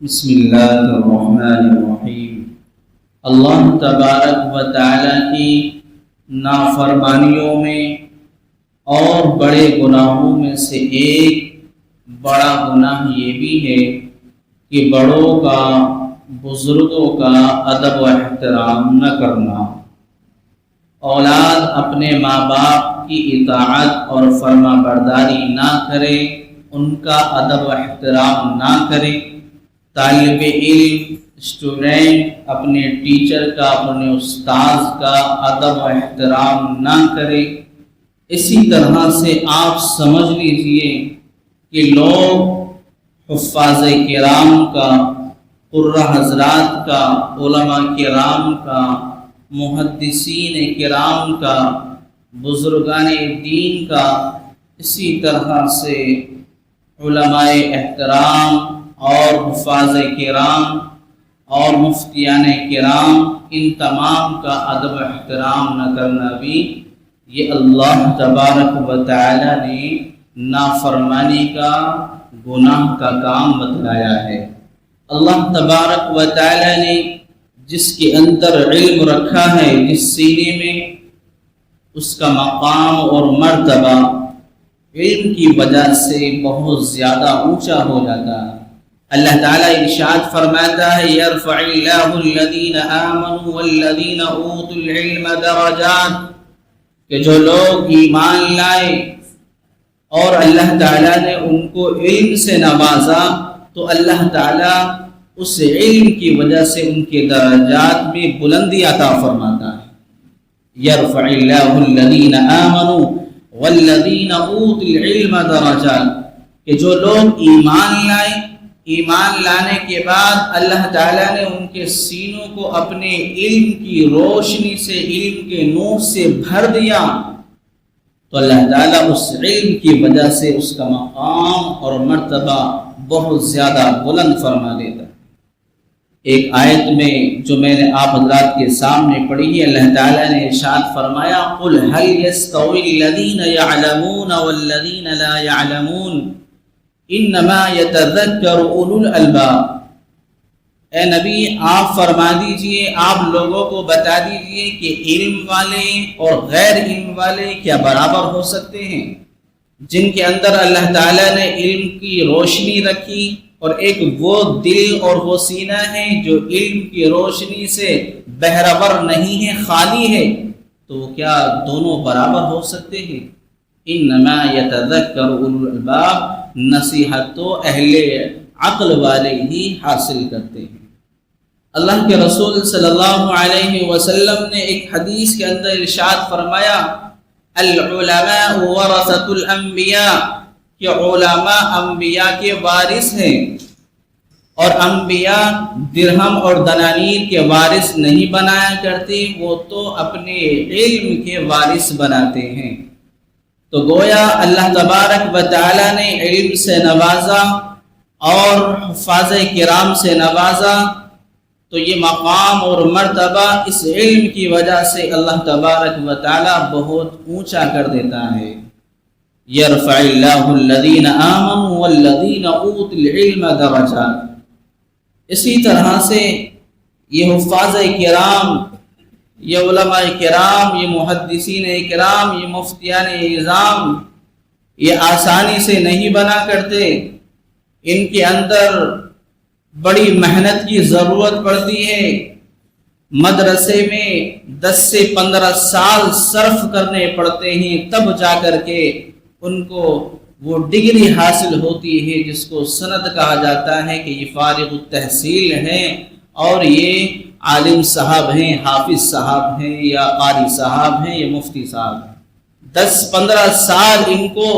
بسم اللہ الرحمن الرحیم۔ اللہ تبارک و تعالیٰ کی نافرمانیوں میں اور بڑے گناہوں میں سے ایک بڑا گناہ یہ بھی ہے کہ بڑوں کا، بزرگوں کا ادب و احترام نہ کرنا۔ اولاد اپنے ماں باپ کی اطاعت اور فرما برداری نہ کرے، ان کا ادب و احترام نہ کرے۔ طالب علم، اسٹوڈنٹ اپنے ٹیچر کا، اپنے استاذ کا ادب و احترام نہ کرے۔ اسی طرح سے آپ سمجھ لیجئے کہ لوگ حفاظ کرام کا، قرہ حضرات کا، علماء کرام کا، محدثین کرام کا، بزرگان دین کا، اسی طرح سے علماء احترام اور حفاظ کرام اور مفتیان کرام، ان تمام کا ادب و احترام نہ کرنا بھی یہ اللہ تبارک و تعالی نے نافرمانی کا، گناہ کا کام بتلایا ہے۔ اللہ تبارک و تعالی نے جس کے اندر علم رکھا ہے، جس سینے میں، اس کا مقام اور مرتبہ علم کی وجہ سے بہت زیادہ اونچا ہو جاتا ہے۔ اللہ تعالیٰ ارشاد فرماتا ہے یرفع اللہ الذین آمنوا والذین اوتوا العلم درجات، کہ جو لوگ ایمان لائے اور اللہ تعالیٰ نے ان کو علم سے نوازا تو اللہ تعالیٰ اس علم کی وجہ سے ان کے درجات میں بلندی عطا فرماتا ہے۔ یرفع اللہ الذین آمنوا والذین اوتوا العلم درجات، کہ جو لوگ ایمان لائے، ایمان لانے کے بعد اللہ تعالیٰ نے ان کے سینوں کو اپنے علم کی روشنی سے، علم کے نور سے بھر دیا، تو اللہ تعالیٰ اس علم کی وجہ سے اس کا مقام اور مرتبہ بہت زیادہ بلند فرما دیتا ہے۔ ایک آیت میں جو میں نے آپ حضرات کے سامنے پڑھی ہے، اللہ تعالیٰ نے ارشاد فرمایا قُلْ هَلْ يَسْتَوِي الَّذِينَ يَعْلَمُونَ وَالَّذِينَ لَا يَعْلَمُونَ انما یتذکر اولو الالباب۔ اے نبی آپ فرما دیجئے، آپ لوگوں کو بتا دیجئے کہ علم والے اور غیر علم والے کیا برابر ہو سکتے ہیں؟ جن کے اندر اللہ تعالیٰ نے علم کی روشنی رکھی اور ایک وہ دل اور وہ سینہ ہے جو علم کی روشنی سے بہرور نہیں ہے، خالی ہے، تو کیا دونوں برابر ہو سکتے ہیں؟ انما یتذکر اولو الالباب، نصیحت تو اہل عقل والے ہی حاصل کرتے ہیں۔ اللہ کے رسول صلی اللہ علیہ وسلم نے ایک حدیث کے اندر ارشاد فرمایا العلماء ورثۃ الانبیاء، کہ علماء انبیاء کے وارث ہیں، اور انبیاء درہم اور دنانیر کے وارث نہیں بنایا کرتے، وہ تو اپنے علم کے وارث بناتے ہیں۔ تو گویا اللہ تبارک و تعالیٰ نے علم سے نوازا اور حفاظ کرام سے نوازا، تو یہ مقام اور مرتبہ اس علم کی وجہ سے اللہ تبارک و تعالیٰ بہت اونچا کر دیتا ہے۔ یرفع اللہ الذین آمنوا والذین اوتوا العلم درجات۔ اسی طرح سے یہ حفاظ کرام، یہ علماء کرام، یہ محدثین کرام، یہ مفتیان اعظام، یہ آسانی سے نہیں بنا کرتے، ان کے اندر بڑی محنت کی ضرورت پڑتی ہے۔ مدرسے میں 10 سے 15 سال صرف کرنے پڑتے ہیں، تب جا کر کے ان کو وہ ڈگری حاصل ہوتی ہے جس کو سند کہا جاتا ہے کہ یہ فارغ التحصیل ہیں اور یہ عالم صاحب ہیں، حافظ صاحب ہیں، یا قاری صاحب ہیں، یا مفتی صاحب ہیں۔ 10-15 سال ان کو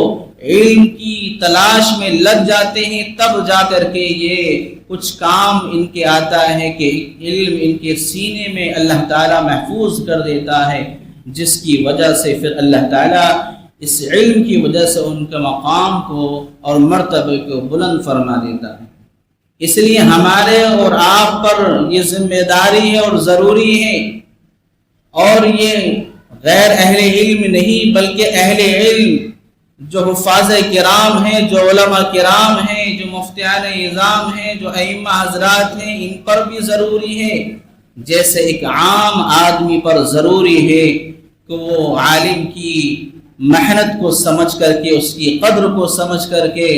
علم کی تلاش میں لگ جاتے ہیں، تب جا کر کے یہ کچھ کام ان کے آتا ہے کہ علم ان کے سینے میں اللہ تعالیٰ محفوظ کر دیتا ہے، جس کی وجہ سے پھر اللہ تعالیٰ اس علم کی وجہ سے ان کے مقام کو اور مرتبے کو بلند فرما دیتا ہے۔ اس لیے ہمارے اور آپ پر یہ ذمہ داری ہے اور ضروری ہے، اور یہ غیر اہل علم نہیں بلکہ اہل علم جو حفاظ کرام ہیں، جو علماء کرام ہیں، جو مفتیان اعظام ہیں، جو ائمہ حضرات ہیں، ان پر بھی ضروری ہے، جیسے ایک عام آدمی پر ضروری ہے کہ وہ عالم کی محنت کو سمجھ کر کے، اس کی قدر کو سمجھ کر کے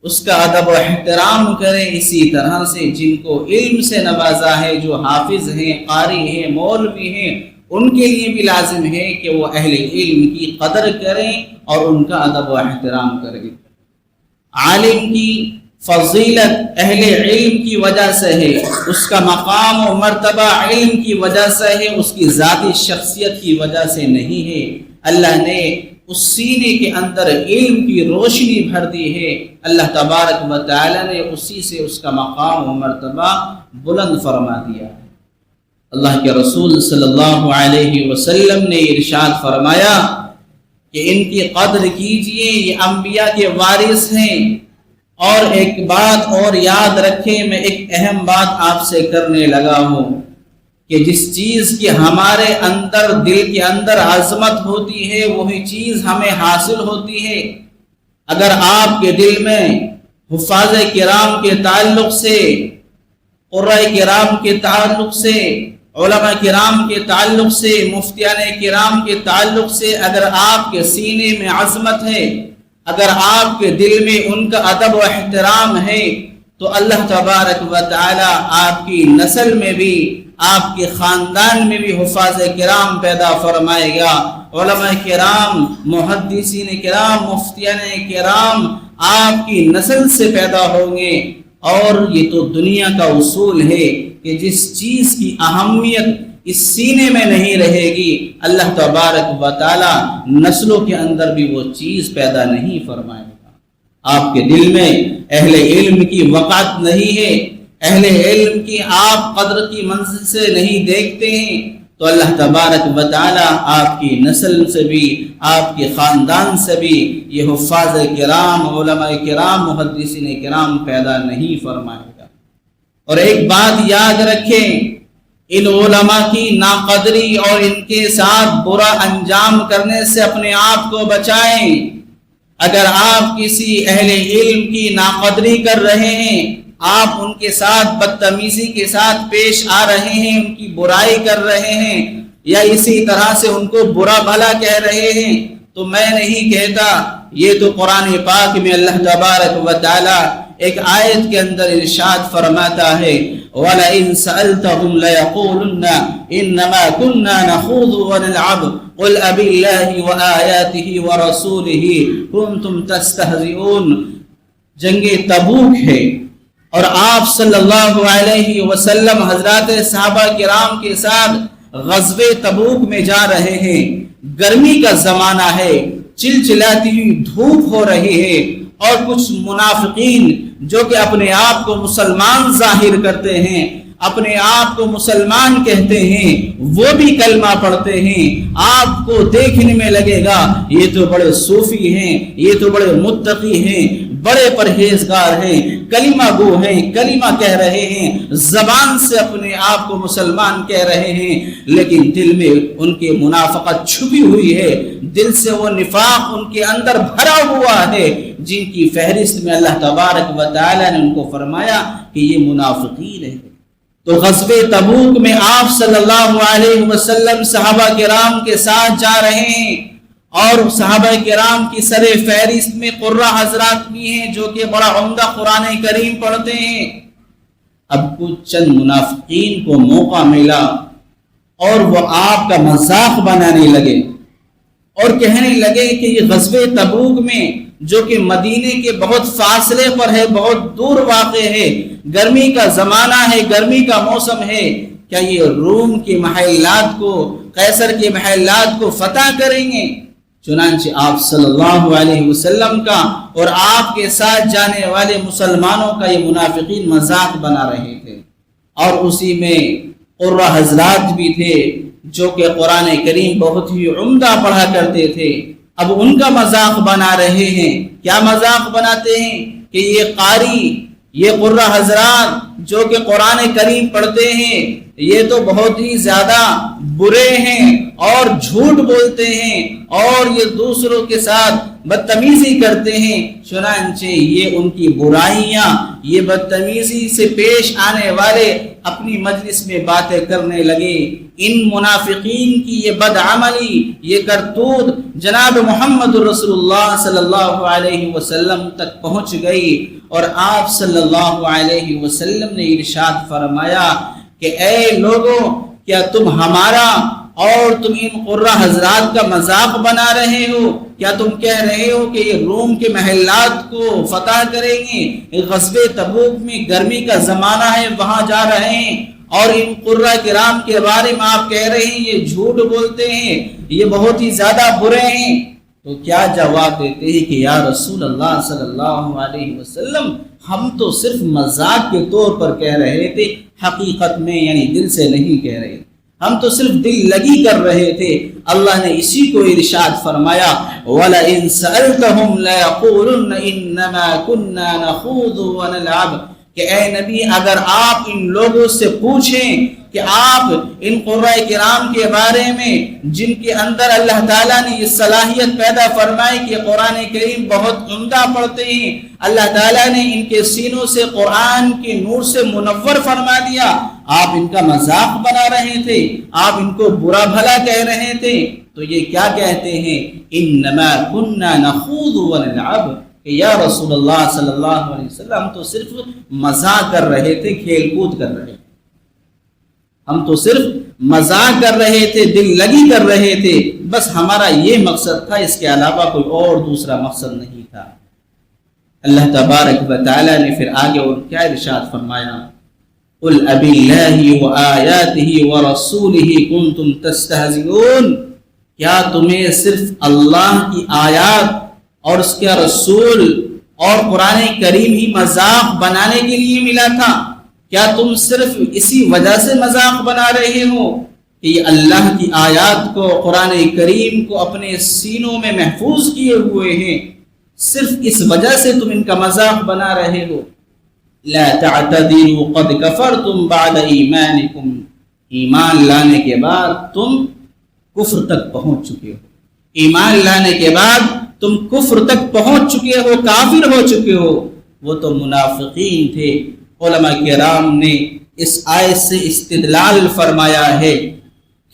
اس کا ادب و احترام کریں۔ اسی طرح سے جن کو علم سے نوازا ہے، جو حافظ ہیں، قاری ہیں، مولوی ہیں، ان کے لیے بھی لازم ہے کہ وہ اہل علم کی قدر کریں اور ان کا ادب و احترام کریں۔ عالم کی فضیلت اہل علم کی وجہ سے ہے، اس کا مقام و مرتبہ علم کی وجہ سے ہے، اس کی ذاتی شخصیت کی وجہ سے نہیں ہے۔ اللہ نے اس سینے کے اندر علم کی روشنی بھر دی ہے، اللہ تبارک و تعالی نے اسی سے اس کا مقام و مرتبہ بلند فرما دیا ہے۔ اللہ کے رسول صلی اللہ علیہ وسلم نے ارشاد فرمایا کہ ان کی قدر کیجئے، یہ انبیاء کے وارث ہیں۔ اور ایک بات اور یاد رکھیں، میں ایک اہم بات آپ سے کرنے لگا ہوں کہ جس چیز کی ہمارے اندر، دل کے اندر عظمت ہوتی ہے، وہی چیز ہمیں حاصل ہوتی ہے۔ اگر آپ کے دل میں حفاظ کرام کے تعلق سے، قراء کرام کے تعلق سے، علماء کرام کے تعلق سے، مفتیان کرام کے تعلق سے اگر آپ کے سینے میں عظمت ہے، اگر آپ کے دل میں ان کا ادب و احترام ہے، تو اللہ تبارک و تعالی آپ کی نسل میں بھی، آپ کے خاندان میں بھی حفاظ کرام پیدا فرمائے گا۔ علماء کرام، محدثین کرام، مفتیان کرام آپ کی نسل سے پیدا ہوں گے۔ اور یہ تو دنیا کا اصول ہے کہ جس چیز کی اہمیت اس سینے میں نہیں رہے گی، اللہ تبارک و تعالی نسلوں کے اندر بھی وہ چیز پیدا نہیں فرمائے گا۔ آپ کے دل میں اہل علم کی وقعت نہیں ہے، اہل علم کی آپ قدر کی منزل سے نہیں دیکھتے ہیں، تو اللہ تبارک و تعالی آپ کی نسل سے بھی، آپ کے خاندان سے بھی یہ حفاظ کرام، علماء کرام، محدثین کرام پیدا نہیں فرمائے گا۔ اور ایک بات یاد رکھیں، ان علماء کی ناقدری اور ان کے ساتھ برا انجام کرنے سے اپنے آپ کو بچائیں۔ اگر آپ کسی اہل علم کی ناقدری کر رہے ہیں، آپ ان کے ساتھ بدتمیزی کے ساتھ پیش آ رہے ہیں، ان کی برائی کر رہے ہیں، یا اسی طرح سے ان کو برا بھلا کہہ رہے ہیں، تو میں نہیں کہتا، یہ تو قرآن پاک میں اللہ تبارک و تعالی ایک آیت کے اندر ارشاد فرماتا ہے، وَلَئِن سَأَلْتَهُمْ لَيَقُولُنَّ إِنَّمَا كُنَّا نَخُوضُ وَنَلْعَبُ قُلْ أَبِاللَّهِ وَآيَاتِهِ وَرَسُولِهِ كُنْتُمْ تَسْتَهْزِئُونَ۔ جنگ تبوک ہے اور آپ صلی اللہ علیہ وسلم حضرات صحابہ کرام کے ساتھ غزوہ تبوک میں جا رہے ہیں۔ گرمی کا زمانہ ہے، چلچلاتی ہوئی دھوپ ہو رہی ہے، اور کچھ منافقین جو کہ اپنے آپ کو مسلمان ظاہر کرتے ہیں، اپنے آپ کو مسلمان کہتے ہیں، وہ بھی کلمہ پڑھتے ہیں۔ آپ کو دیکھنے میں لگے گا یہ تو بڑے صوفی ہیں، یہ تو بڑے متقی ہیں، بڑے پرہیزگار ہیں، کلمہ گو ہیں، کلمہ کہہ رہے ہیں، زبان سے اپنے آپ کو مسلمان کہہ رہے ہیں، لیکن دل میں ان کے منافقت چھپی ہوئی ہے، دل سے وہ نفاق ان کے اندر بھرا ہوا ہے، جن کی فہرست میں اللہ تبارک و تعالی نے ان کو فرمایا کہ یہ منافقین ہیں۔ تو غزوہ تبوک میں آپ صلی اللہ علیہ وسلم صحابہ کرام کے ساتھ جا رہے ہیں، اور صحابہ کرام کی سر فہرست میں قراء حضرات بھی ہیں جو کہ بڑا عمدہ قرآن کریم پڑھتے ہیں۔ اب کچھ چند منافقین کو موقع ملا اور وہ آپ کا مذاق بنانے لگے اور کہنے لگے کہ یہ غزوہ تبوک میں، جو کہ مدینے کے بہت فاصلے پر ہے، بہت دور واقع ہے، گرمی کا زمانہ ہے، گرمی کا موسم ہے، کیا یہ روم کے محلات کو، قیصر کے محلات کو فتح کریں گے؟ چنانچہ آپ صلی اللہ علیہ وسلم کا اور آپ کے ساتھ جانے والے مسلمانوں کا یہ منافقین مذاق بنا رہے تھے، اور اسی میں قراء حضرات بھی تھے جو کہ قرآن کریم بہت ہی عمدہ پڑھا کرتے تھے۔ اب ان کا مذاق بنا رہے ہیں۔ کیا مذاق بناتے ہیں کہ یہ قاری، یہ قراء حضرات جو کہ قرآن کریم پڑھتے ہیں، یہ تو بہت ہی زیادہ برے ہیں اور جھوٹ بولتے ہیں اور یہ دوسروں کے ساتھ بدتمیزی کرتے ہیں۔ چنانچہ یہ ان کی برائیاں، یہ بدتمیزی سے پیش آنے والے اپنی مجلس میں باتیں کرنے لگے۔ ان منافقین کی یہ بدعملی، یہ کرتوت جناب محمد رسول اللہ صلی اللہ علیہ وسلم تک پہنچ گئی، اور آپ صلی اللہ علیہ وسلم نے ارشاد فرمایا کہ اے لوگوں، کیا تم ہمارا اور تم ان قرہ حضرات کا مذاق بنا رہے ہو؟ کیا تم کہہ رہے ہو کہ یہ روم کے محلات کو فتح کریں گے؟ غزوہ تبوک میں گرمی کا زمانہ ہے، وہاں جا رہے ہیں، اور ان قرہ کرام کے بارے میں آپ کہہ رہے ہیں یہ جھوٹ بولتے ہیں، یہ بہت ہی زیادہ برے ہیں۔ تو کیا جواب دیتے ہیں کہ یا رسول اللہ صلی اللہ علیہ وسلم، ہم تو صرف مذاق کے طور پر کہہ رہے تھے، حقیقت میں یعنی دل سے نہیں کہہ رہے، ہم تو صرف دل لگی کر رہے تھے۔ اللہ نے اسی کو ارشاد فرمایا وَلَئِن سَأَلْتَهُمْ لَيَقُولُنَّ إِنَّمَا كُنَّا نَخُوضُ وَنَلْعَبُ، کہ اے نبی اگر آپ ان لوگوں سے پوچھیں کہ آپ ان قرہ کرام کے بارے میں جن کے اندر اللہ تعالیٰ نے یہ صلاحیت پیدا فرمائی کہ قرآن کریم بہت عمدہ پڑھتے ہیں، اللہ تعالیٰ نے ان کے سینوں سے قرآن کے نور سے منور فرما دیا، آپ ان کا مذاق بنا رہے تھے، آپ ان کو برا بھلا کہہ رہے تھے، تو یہ کیا کہتے ہیں انما كنا نخوض ونلعب، کہ یا رسول اللہ صلی اللہ علیہ وسلم ہم تو صرف مزاق کر رہے تھے، کھیل کود کر رہے تھے، ہم تو صرف مزاق کر رہے تھے، دل لگی کر رہے تھے، بس ہمارا یہ مقصد تھا، اس کے علاوہ کوئی اور دوسرا مقصد نہیں تھا۔ اللہ تبارک و تعالیٰ نے پھر آگے اور کیا ارشاد فرمایا قُلْ أَبِ اللَّهِ وَآيَاتِهِ وَرَسُولِهِ كُنْتُمْ تَسْتَهْزِئُونَ، کیا تمہیں صرف اللہ کی آیات اور اس کے رسول اور قرآن کریم ہی مذاق بنانے کے لیے ملا تھا؟ کیا تم صرف اسی وجہ سے مذاق بنا رہے ہو کہ یہ اللہ کی آیات کو، قرآن کریم کو اپنے سینوں میں محفوظ کیے ہوئے ہیں، صرف اس وجہ سے تم ان کا مذاق بنا رہے ہو؟ لا تعتذروا قد کفرتم بعد ایمانکم، ایمان لانے کے بعد تم کفر تک پہنچ چکے ہو، ایمان لانے کے بعد تم کفر تک پہنچ چکے ہو، کافر ہو چکے ہو۔ وہ تو منافقین تھے۔ علماء کرام نے اس آیت سے استدلال فرمایا ہے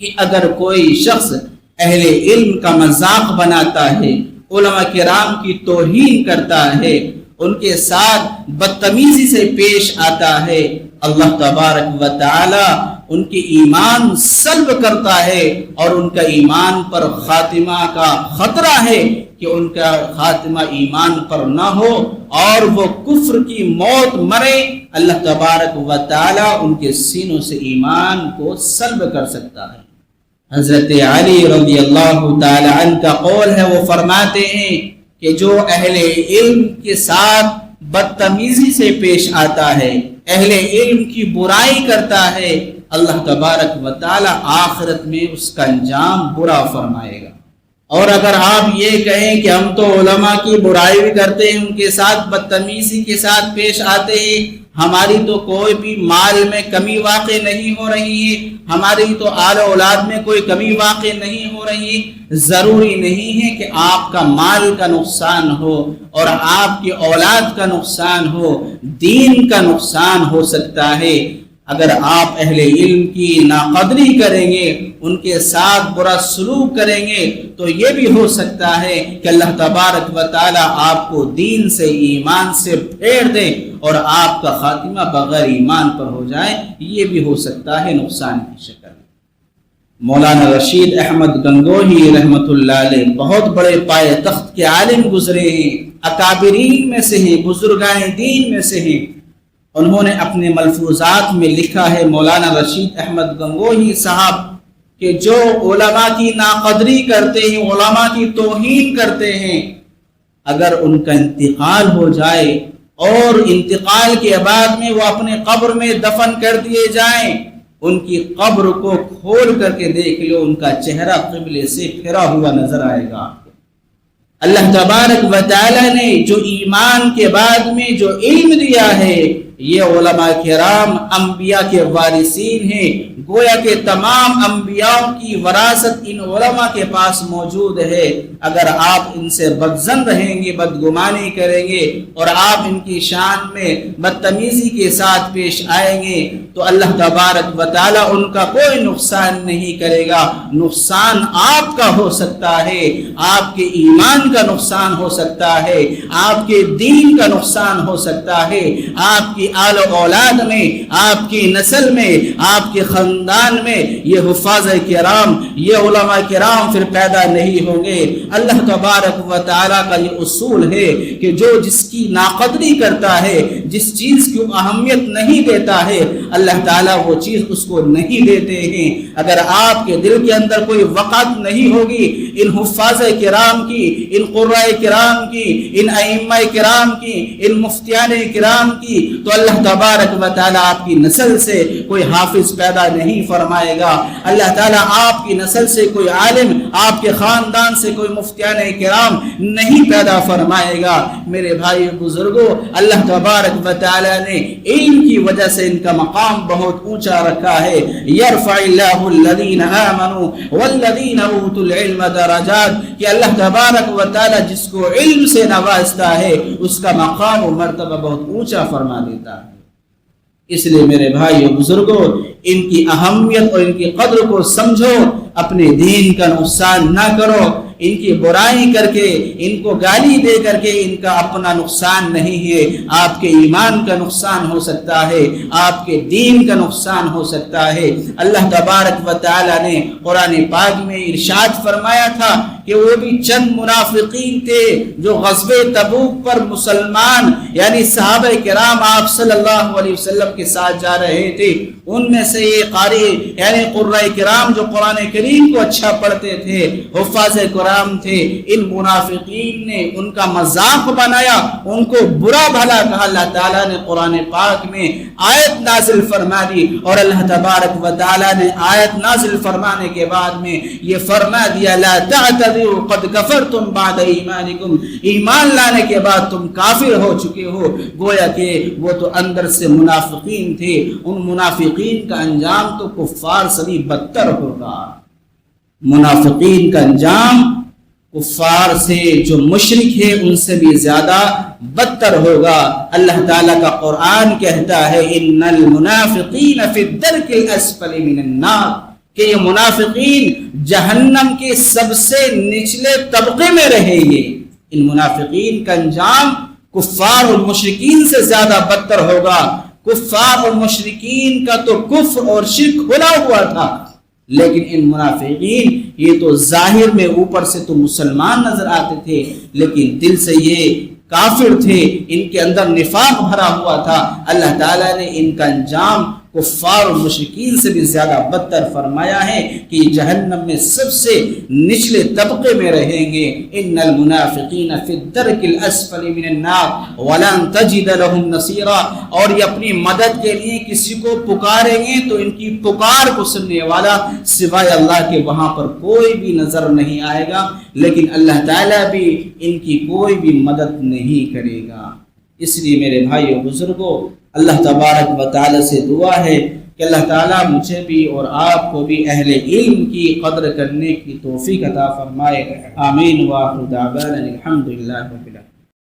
کہ اگر کوئی شخص اہل علم کا مذاق بناتا ہے، علماء کرام کی توہین کرتا ہے، ان کے ساتھ بدتمیزی سے پیش آتا ہے، اللہ تبارک و تعالی ان کے ایمان سلب کرتا ہے، اور ان کا ایمان پر خاتمہ کا خطرہ ہے کہ ان کا خاتمہ ایمان پر نہ ہو اور وہ کفر کی موت مرے، اللہ تبارک و تعالی ان کے سینوں سے ایمان کو سلب کر سکتا ہے۔ حضرت علی رضی اللہ تعالی عنہ کا قول ہے، وہ فرماتے ہیں کہ جو اہل علم کے ساتھ بدتمیزی سے پیش آتا ہے، اہل علم کی برائی کرتا ہے، اللہ تبارک و تعالی آخرت میں اس کا انجام برا فرمائے گا۔ اور اگر آپ یہ کہیں کہ ہم تو علماء کی برائی بھی کرتے ہیں، ان کے ساتھ بدتمیزی کے ساتھ پیش آتے ہیں، ہماری تو کوئی بھی مال میں کمی واقع نہیں ہو رہی ہے، ہماری تو آل اولاد میں کوئی کمی واقع نہیں ہو رہی ہے، ضروری نہیں ہے کہ آپ کا مال کا نقصان ہو اور آپ کی اولاد کا نقصان ہو، دین کا نقصان ہو سکتا ہے۔ اگر آپ اہل علم کی ناقدری کریں گے، ان کے ساتھ برا سلوک کریں گے، تو یہ بھی ہو سکتا ہے کہ اللہ تبارک و تعالی آپ کو دین سے، ایمان سے پھیر دے اور آپ کا خاتمہ بغیر ایمان پر ہو جائے، یہ بھی ہو سکتا ہے نقصان کی شکل۔ مولانا رشید احمد گنگوہی رحمۃ اللہ علیہ بہت بڑے پائے تخت کے عالم گزرے ہیں، اکابرین میں سے ہیں، بزرگان دین میں سے ہیں۔ انہوں نے اپنے ملفوظات میں لکھا ہے، مولانا رشید احمد گنگوہی صاحب، کہ جو علماء کی ناقدری کرتے ہیں، علماء کی توہین کرتے ہیں، اگر ان کا انتقال ہو جائے اور انتقال کے بعد میں وہ اپنے قبر میں دفن کر دیے جائیں، ان کی قبر کو کھول کر کے دیکھ لو، ان کا چہرہ قبلے سے پھرا ہوا نظر آئے گا۔ اللہ تبارک و تعالی نے جو ایمان کے بعد میں جو علم دیا ہے، یہ علماء کرام انبیاء کے وارثین ہیں، گویا کہ تمام انبیاء کی وراثت ان علماء کے پاس موجود ہے۔ اگر آپ ان سے بدظن رہیں گے، بدگمانی کریں گے اور آپ ان کی شان میں بدتمیزی کے ساتھ پیش آئیں گے تو اللہ تبارک و تعالی ان کا کوئی نقصان نہیں کرے گا۔ نقصان آپ کا ہو سکتا ہے، آپ کے ایمان کا نقصان ہو سکتا ہے، آپ کے دین کا نقصان ہو سکتا ہے، آپ کی آل و اولاد میں، آپ کی نسل میں، آپ کے خاندان میں یہ حفاظ کرام، یہ علماء کرام پھر پیدا نہیں ہوں گے۔ اللہ تبارک و تعالیٰ کا یہ اصول ہے کہ جو جس کی ناقدری کرتا ہے، جس چیز کی اہمیت نہیں دیتا ہے، اللہ تعالیٰ وہ چیز اس کو نہیں دیتے ہیں۔ اگر آپ کے دل کے اندر کوئی وقعت نہیں ہوگی ان حفاظ کرام کی، ان قراء کرام کی، ان ائمہ کرام کی، ان مفتیان کرام کی، تو اللہ تبارک و تعالیٰ آپ کی نسل سے کوئی حافظ پیدا نہیں فرمائے گا۔ اللہ تعالیٰ آپ کی نسل سے کوئی عالم، آپ کے خاندان سے کوئی مفتیان کرام نہیں پیدا فرمائے گا۔ میرے بھائی بزرگوں، اللہ تبارک و تعالیٰ نے علم کی وجہ سے ان کا مقام بہت اونچا رکھا ہے۔ یرفع اللہ الذین آمنوا والذین اوتوا العلم درجات، کہ اللہ تبارک و تعالیٰ جس کو علم سے نوازتا ہے اس کا مقام و مرتبہ بہت اونچا فرما دیتا ہے۔ اس لیے میرے بھائی اور بزرگوں، ان کی اہمیت اور ان کی قدر کو سمجھو، اپنے دین کا نقصان نہ کرو۔ ان کی برائی کر کے، ان کو گالی دے کر کے ان کا اپنا نقصان نہیں ہے، آپ کے ایمان کا نقصان ہو سکتا ہے، آپ کے دین کا نقصان ہو سکتا ہے۔ اللہ تبارک و تعالی نے قرآن پاک میں ارشاد فرمایا تھا کہ وہ بھی چند منافقین تھے جو غزوہ تبوک پر مسلمان یعنی صحابہ کرام آپ صلی اللہ علیہ وسلم کے ساتھ جا رہے تھے۔ ان میں سے یہ قاری یعنی قراء کرام جو قرآن کریم کو اچھا پڑھتے تھے، حفاظ قرآن تھے، ان منافقین نے ان کا مذاق بنایا، ان کو برا بھلا کہا۔ اللہ تعالیٰ نے قرآن پاک میں آیت نازل فرما دی، اور اللہ تبارک و تعالیٰ نے آیت نازل فرمانے کے بعد میں یہ فرما دیا، لا تعتذروا قد کفرتم بعد ایمانکم، ایمان لانے کے بعد تم کافر ہو چکے ہو۔ گویا کہ وہ تو اندر سے منافقین تھے، ان منافقین کا انجام تو کفار سے بھی بدتر ہوگا۔ منافقین کا انجام کفار سے جو مشرک ہے ان سے بھی زیادہ بدتر ہوگا۔ اللہ تعالیٰ کا قرآن کہتا ہے ان المنافقین فی الدرک الاسفل من النار، کہ یہ منافقین جہنم کے سب سے نچلے طبقے میں رہیں گے۔ ان منافقین کا انجام کفار اور مشرکین سے زیادہ بدتر ہوگا۔ کفار اور مشرکین کا تو کفر اور شرک کھلا ہوا تھا، لیکن ان منافقین یہ تو ظاہر میں اوپر سے تو مسلمان نظر آتے تھے لیکن دل سے یہ کافر تھے، ان کے اندر نفاق بھرا ہوا تھا۔ اللہ تعالیٰ نے ان کا انجام کفار اور مشرکین سے بھی زیادہ بدتر فرمایا ہے کہ جہنم میں سب سے نچلے طبقے میں رہیں گے۔ ان المنافقین فی الدرک الاسفل من النار ولن تجد لهم نصیرا، اور یہ اپنی مدد کے لیے کسی کو پکاریں گے تو ان کی پکار کو سننے والا سوائے اللہ کے وہاں پر کوئی بھی نظر نہیں آئے گا، لیکن اللہ تعالیٰ بھی ان کی کوئی بھی مدد نہیں کرے گا۔ اس لیے میرے بھائی اور بزرگوں، اللہ تبارک و تعالی سے دعا ہے کہ اللہ تعالیٰ مجھے بھی اور آپ کو بھی اہل علم کی قدر کرنے کی توفیق عطا فرمائے۔ آمین۔ وآخر دعوانا الحمدللہ رب العالمین۔